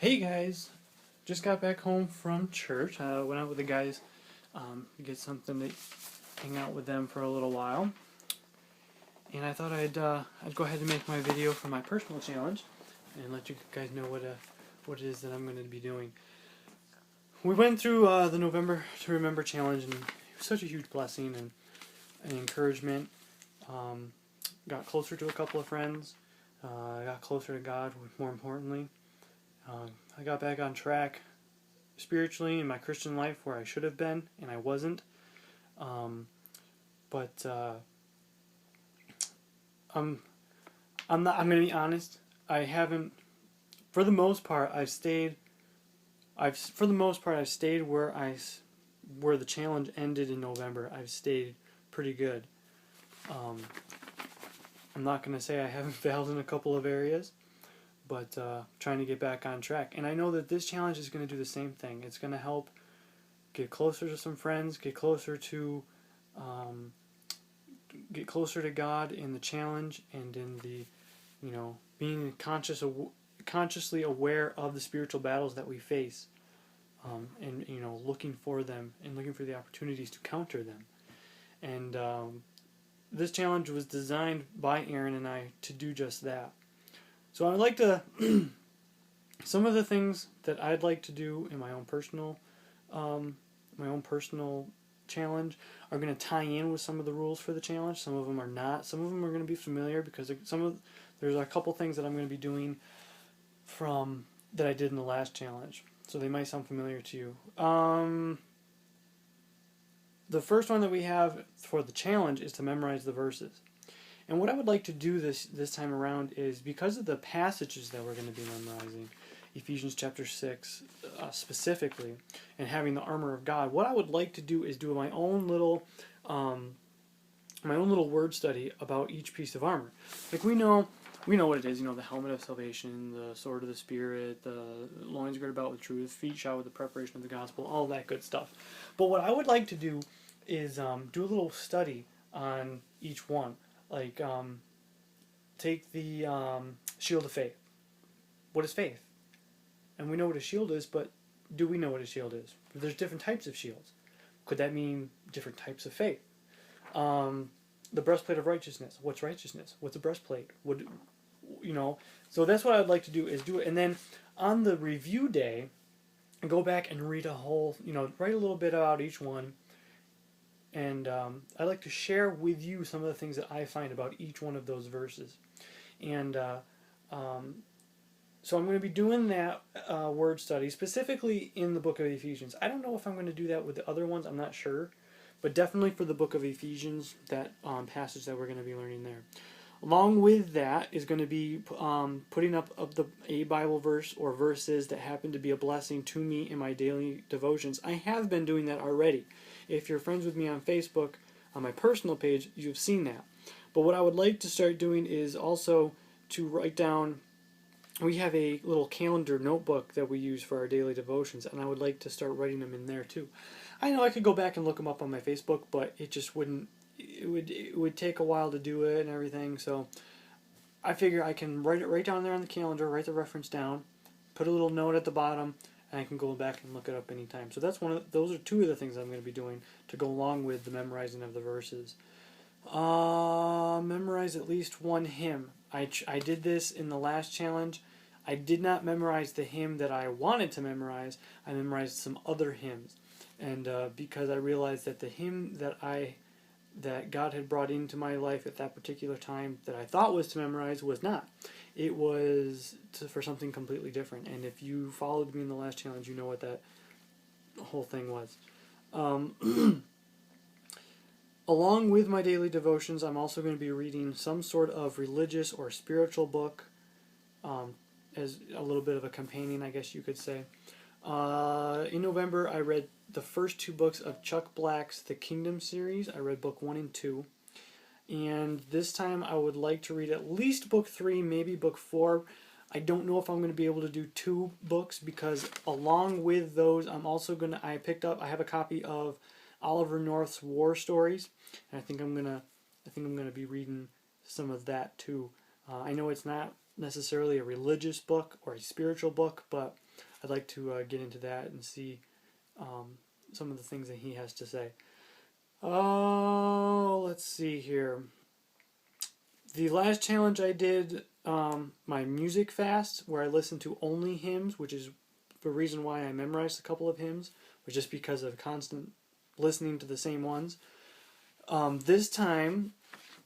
Hey guys, just got back home from church. Went out with the guys to get something to hang out with them for a little while, and I thought I'd go ahead and make my video for my personal challenge and let you guys know what it is that I'm going to be doing. We went through the November to Remember challenge, and it was such a huge blessing and an encouragement. Got closer to a couple of friends. Got closer to God, more importantly. I got back on track spiritually in my Christian life where I should have been and I wasn't. But I'm not. I'm gonna be honest. I haven't. For the most part, I've stayed where the challenge ended in November. I've stayed pretty good. I'm not gonna say I haven't failed in a couple of areas, but trying to get back on track. And I know that this challenge is going to do the same thing. It's going to help get closer to some friends, get closer to God in the challenge and in the, being consciously aware of the spiritual battles that we face, and looking for them and looking for the opportunities to counter them. And this challenge was designed by Aaron and I to do just that. So I'd like to, some of the things that I'd like to do in my own personal challenge are going to tie in with some of the rules for the challenge. Some of them are not. Some of them are going to be familiar because there's a couple things that I'm going to be doing that I did in the last challenge. So they might sound familiar to you. The first one that we have for the challenge is to memorize the verses. And what I would like to do this time around is, because of the passages that we're going to be memorizing, Ephesians chapter 6 specifically, and having the armor of God, what I would like to do is do my own little word study about each piece of armor. Like we know what it is. The helmet of salvation, the sword of the Spirit, the loins girded about with truth, feet shod with the preparation of the gospel, all that good stuff. But what I would like to do is do a little study on each one. Like, take the shield of faith. What is faith? And we know what a shield is, but do we know what a shield is? There's different types of shields. Could that mean different types of faith? The breastplate of righteousness. What's righteousness? What's a breastplate? So that's what I'd like to do, is do it. And then on the review day, go back and read a whole, write a little bit about each one. And I'd like to share with you some of the things that I find about each one of those verses. And so I'm going to be doing that word study, specifically in the book of Ephesians. I don't know if I'm going to do that with the other ones. I'm not sure. But definitely for the book of Ephesians, that passage that we're going to be learning there. Along with that is going to be putting up a Bible verse or verses that happen to be a blessing to me in my daily devotions. I have been doing that already. If you're friends with me on Facebook, on my personal page, you've seen that. But what I would like to start doing is also to write down. We have a little calendar notebook that we use for our daily devotions, and I would like to start writing them in there too. I know I could go back and look them up on my Facebook, but it just wouldn't. It would take a while to do it and everything. So I figure I can write it right down there on the calendar, write the reference down, put a little note at the bottom, and I can go back and look it up anytime. So those are two of the things I'm going to be doing to go along with the memorizing of the verses. Memorize at least one hymn. I did this in the last challenge. I did not memorize the hymn that I wanted to memorize. I memorized some other hymns. And because I realized that the hymn that God had brought into my life at that particular time that I thought was to memorize was not. It was for something completely different. And if you followed me in the last challenge, you know what that whole thing was. Along with my daily devotions, I'm also going to be reading some sort of religious or spiritual book, as a little bit of a companion, I guess you could say. In November, I read the first two books of Chuck Black's The Kingdom series. I read book 1 and 2. And this time I would like to read at least book 3, maybe book 4. I don't know if I'm going to be able to do 2 books, because along with those, I have a copy of Oliver North's War Stories, and I think I'm gonna be reading some of that too. I know it's not necessarily a religious book or a spiritual book, but I'd like to get into that and see some of the things that he has to say. Oh, let's see here. The last challenge I did, my music fast, where I listened to only hymns, which is the reason why I memorized a couple of hymns, was just because of constant listening to the same ones. This time,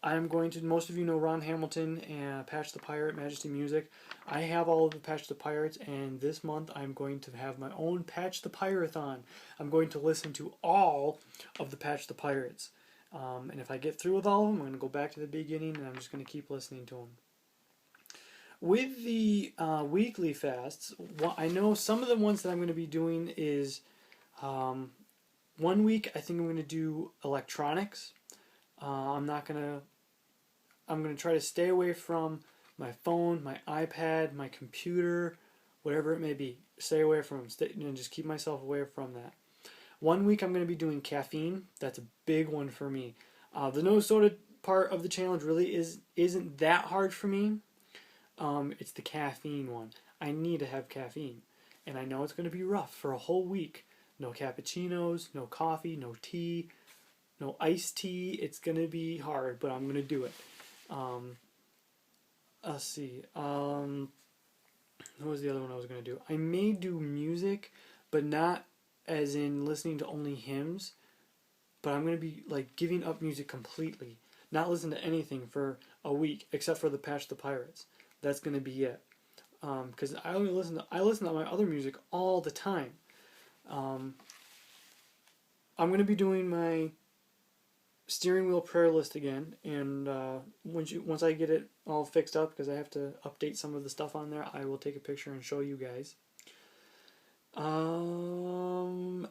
I'm going to, most of you know Ron Hamilton and Patch the Pirate, Majesty Music. I have all of the Patch the Pirates, and this month I'm going to have my own Patch the Pirate-thon. I'm going to listen to all of the Patch the Pirates. And if I get through with all of them, I'm going to go back to the beginning, and I'm just going to keep listening to them. With the weekly fasts, I know some of the ones that I'm going to be doing is 1 week I think I'm going to do electronics. I'm going to try to stay away from my phone, my iPad, my computer, whatever it may be. Stay away from them, and just keep myself away from that. 1 week I'm going to be doing caffeine. That's a big one for me. The no soda part of the challenge really isn't that hard for me. It's the caffeine one. I need to have caffeine. And I know it's going to be rough for a whole week. No cappuccinos, no coffee, no tea, no iced tea. It's going to be hard, but I'm going to do it. Let's see. What was the other one I was going to do? I may do music, but not as in listening to only hymns. But I'm going to be like giving up music completely. Not listen to anything for a week except for the Patch the Pirates. That's going to be it. Because I listen to my other music all the time. I'm going to be doing my steering wheel prayer list again, and once I get it all fixed up, because I have to update some of the stuff on there, I will take a picture and show you guys.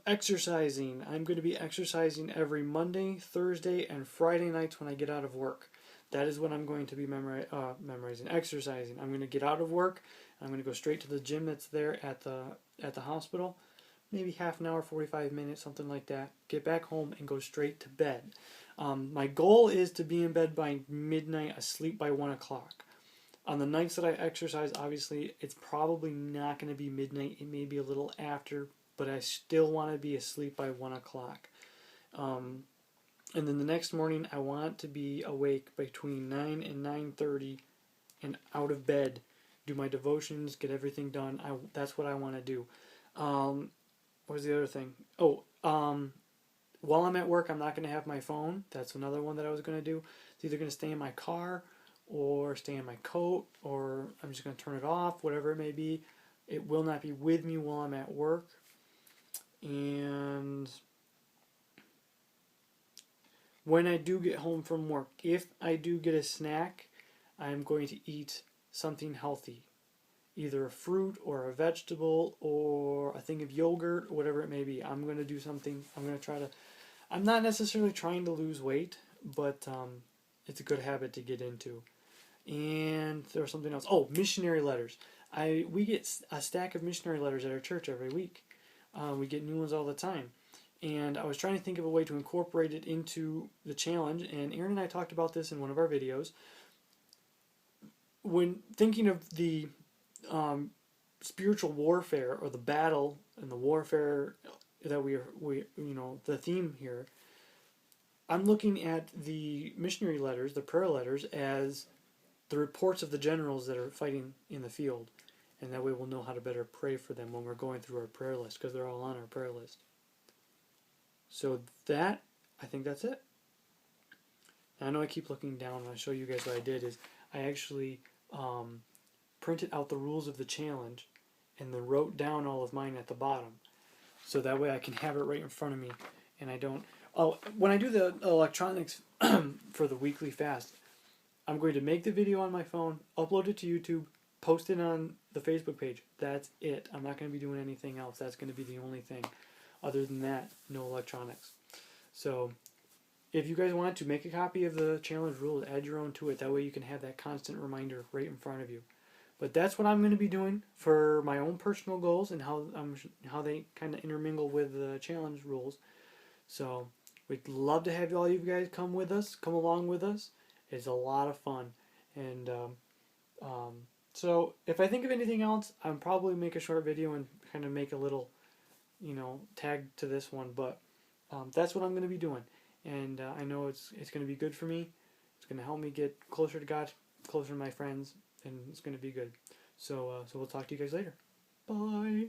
Exercising. I'm going to be exercising every Monday, Thursday, and Friday nights when I get out of work. That is when I'm going to be memorizing, exercising. I'm going to get out of work. I'm going to go straight to the gym that's there at the hospital. Maybe half an hour, 45 minutes, something like that. Get back home and go straight to bed. My goal is to be in bed by midnight, asleep by 1 o'clock. On the nights that I exercise, obviously, it's probably not going to be midnight. It may be a little after, but I still want to be asleep by 1 o'clock. And then the next morning, I want to be awake between 9 and 9:30 and out of bed, do my devotions, get everything done. That's what I want to do. What was the other thing? While I'm at work, I'm not going to have my phone. That's another one that I was going to do. It's either going to stay in my car or stay in my coat, or I'm just going to turn it off, whatever it may be. It will not be with me while I'm at work. And when I do get home from work, if I do get a snack, I'm going to eat something healthy. Either a fruit or a vegetable or a thing of yogurt, or whatever it may be. I'm going to do something. I'm not necessarily trying to lose weight, but it's a good habit to get into. And there's something else. Oh, missionary letters. We get a stack of missionary letters at our church every week. We get new ones all the time. And I was trying to think of a way to incorporate it into the challenge, and Aaron and I talked about this in one of our videos. When thinking of the spiritual warfare, or the battle and the warfare that we the theme here, I'm looking at the missionary letters, the prayer letters, as the reports of the generals that are fighting in the field, and that way we'll know how to better pray for them when we're going through our prayer list, because they're all on our prayer list. So I think that's it. And I know I keep looking down, and I'll show you guys what I did is I actually printed out the rules of the challenge and then wrote down all of mine at the bottom, so that way I can have it right in front of me, and I don't. Oh, when I do the electronics for the weekly fast, I'm going to make the video on my phone, upload it to YouTube, post it on the Facebook page. That's it. I'm not going to be doing anything else. That's going to be the only thing. Other than that, no electronics. So if you guys want to, make a copy of the challenge rules, add your own to it. That way you can have that constant reminder right in front of you. But that's what I'm going to be doing for my own personal goals, and how they kind of intermingle with the challenge rules. So we'd love to have all you guys come along with us. It's a lot of fun, and So if I think of anything else, I'll probably make a short video and kind of make a little, tag to this one. But that's what I'm going to be doing, and I know it's going to be good for me. It's going to help me get closer to God, closer to my friends, and it's going to be good. So we'll talk to you guys later. Bye.